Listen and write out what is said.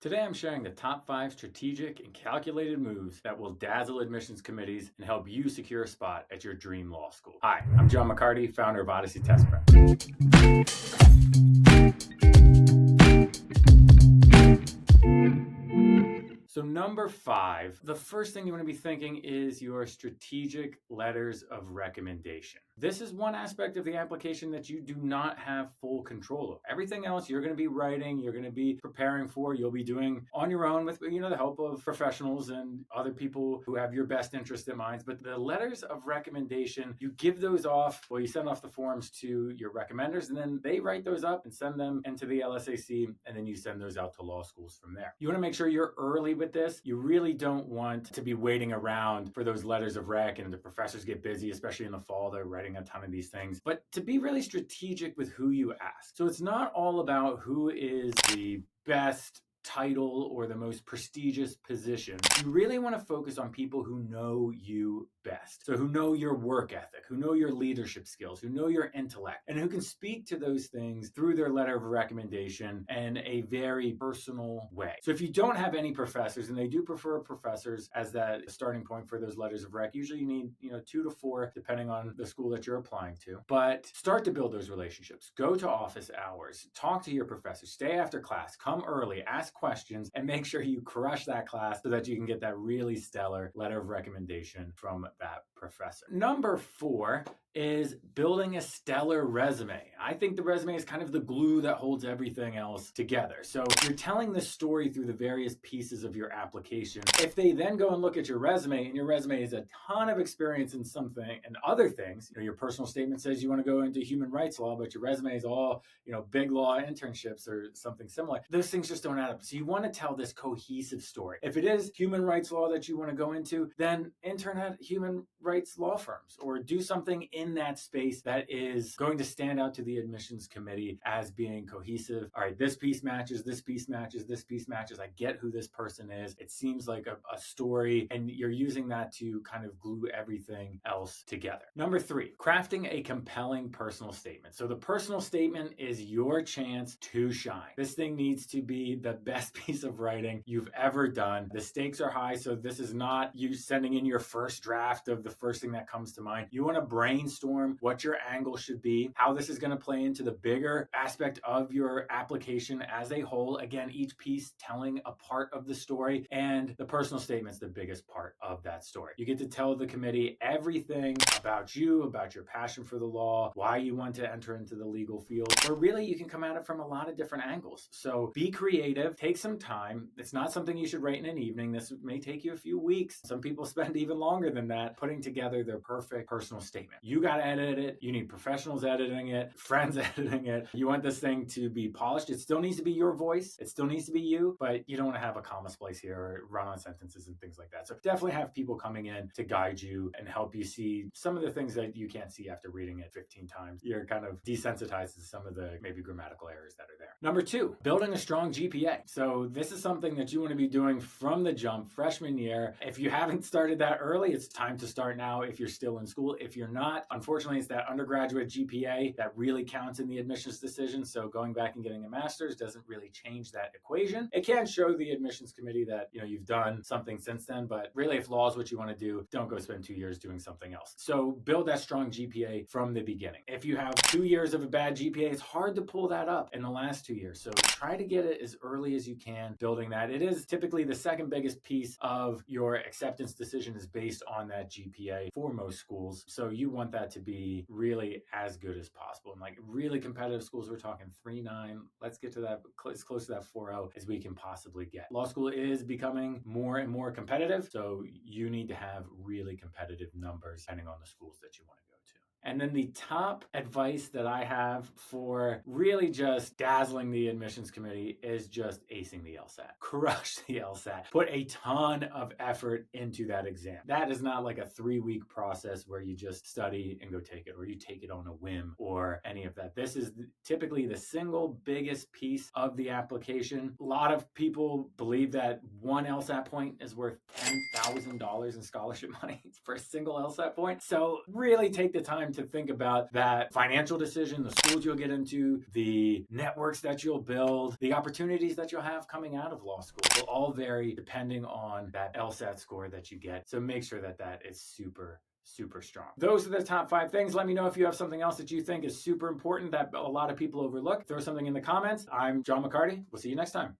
Today I'm sharing the top 5 strategic and calculated moves that will dazzle admissions committees and help you secure a spot at your dream law school. Hi, I'm John McCarty, founder of Odyssey Test Prep. So number 5, the first thing you want to be thinking is your strategic letters of recommendation. This is one aspect of the application that you do not have full control of. Everything else you're going to be writing, you're going to be preparing for, you'll be doing on your own with the help of professionals and other people who have your best interest in mind. But the letters of recommendation, you give those off, you send off the forms to your recommenders, and then they write those up and send them into the LSAC, and then you send those out to law schools from there. You want to make sure you're early with this. You really don't want to be waiting around for those letters of rec, and the professors get busy, especially in the fall. They're writing a ton of these things, but to be really strategic with who you ask. So it's not all about who is the best title or the most prestigious position. You really want to focus on people who know you best. So who know your work ethic, who know your leadership skills, who know your intellect, and who can speak to those things through their letter of recommendation in a very personal way. So if you don't have any professors, and they do prefer professors as that starting point for those letters of rec, usually you need 2 to 4 depending on the school that you're applying to. But start to build those relationships. Go to office hours, talk to your professors, stay after class, come early, ask questions, and make sure you crush that class so that you can get that really stellar letter of recommendation from that professor. Number 4 is building a stellar resume. I think the resume is kind of the glue that holds everything else together. So you're telling the story through the various pieces of your application. If they then go and look at your resume, and your resume is a ton of experience in something and other things, your personal statement says you want to go into human rights law, but your resume is all, big law internships or something similar. Those things just don't add up. So you want to tell this cohesive story. If it is human rights law that you want to go into, then intern at human rights law firms or do something in that space that is going to stand out to the admissions committee as being cohesive. All right, this piece matches, this piece matches, this piece matches. I get who this person is. It seems like a story, and you're using that to kind of glue everything else together. Number 3, crafting a compelling personal statement. So the personal statement is your chance to shine. This thing needs to be the best piece of writing you've ever done. The stakes are high, so this is not you sending in your first draft of the first thing that comes to mind. You want to brainstorm what your angle should be, how this is going to play into the bigger aspect of your application as a whole. Again, each piece telling a part of the story, and the personal statement's the biggest part of that story. You get to tell the committee everything about you, about your passion for the law, why you want to enter into the legal field, or really you can come at it from a lot of different angles. So be creative, take some time. It's not something you should write in an evening. This may take you a few weeks. Some people spend even longer than that putting together their perfect personal statement. You got to edit it. You need professionals editing it, friends editing it. You want this thing to be polished. It still needs to be your voice. It still needs to be you, but you don't want to have a comma splice here or run-on sentences and things like that. So definitely have people coming in to guide you and help you see some of the things that you can't see after reading it 15 times. You're kind of desensitized to some of the maybe grammatical errors that are there. Number 2, building a strong GPA. So this is something that you want to be doing from the jump, freshman year. If you haven't started that early, it's time to start now if you're still in school. If you're not, unfortunately, it's that undergraduate GPA that really counts in the admissions decision. So going back and getting a master's doesn't really change that equation. It can show the admissions committee that you've done something since then, but really if law is what you want to do, don't go spend 2 years doing something else. So build that strong GPA from the beginning. If you have 2 years of a bad GPA, it's hard to pull that up in the last 2 years. So try to get it as early as you can, building that. It is typically the second biggest piece of your acceptance decision is based on that GPA for most schools. So you want that to be really as good as possible. And like really competitive schools, we're talking 3.9. Let's get to that as close to that 4.0 as we can possibly get. Law school is becoming more and more competitive. So you need to have really competitive numbers depending on the schools that you want to go to. And then the top advice that I have for really just dazzling the admissions committee is just acing the LSAT. Crush the LSAT. Put a ton of effort into that exam. That is not like a 3-week process where you just study and go take it, or you take it on a whim or any of that. This is typically the single biggest piece of the application. A lot of people believe that one LSAT point is worth $10,000 in scholarship money for a single LSAT point. So really take the time important to think about that financial decision, the schools you'll get into, the networks that you'll build, the opportunities that you'll have coming out of law school will all vary depending on that LSAT score that you get. So make sure that that is super strong. Those are the top 5 things. Let me know if you have something else that you think is super important that a lot of people overlook. Throw something in the comments. I'm John McCarty. We'll see you next time.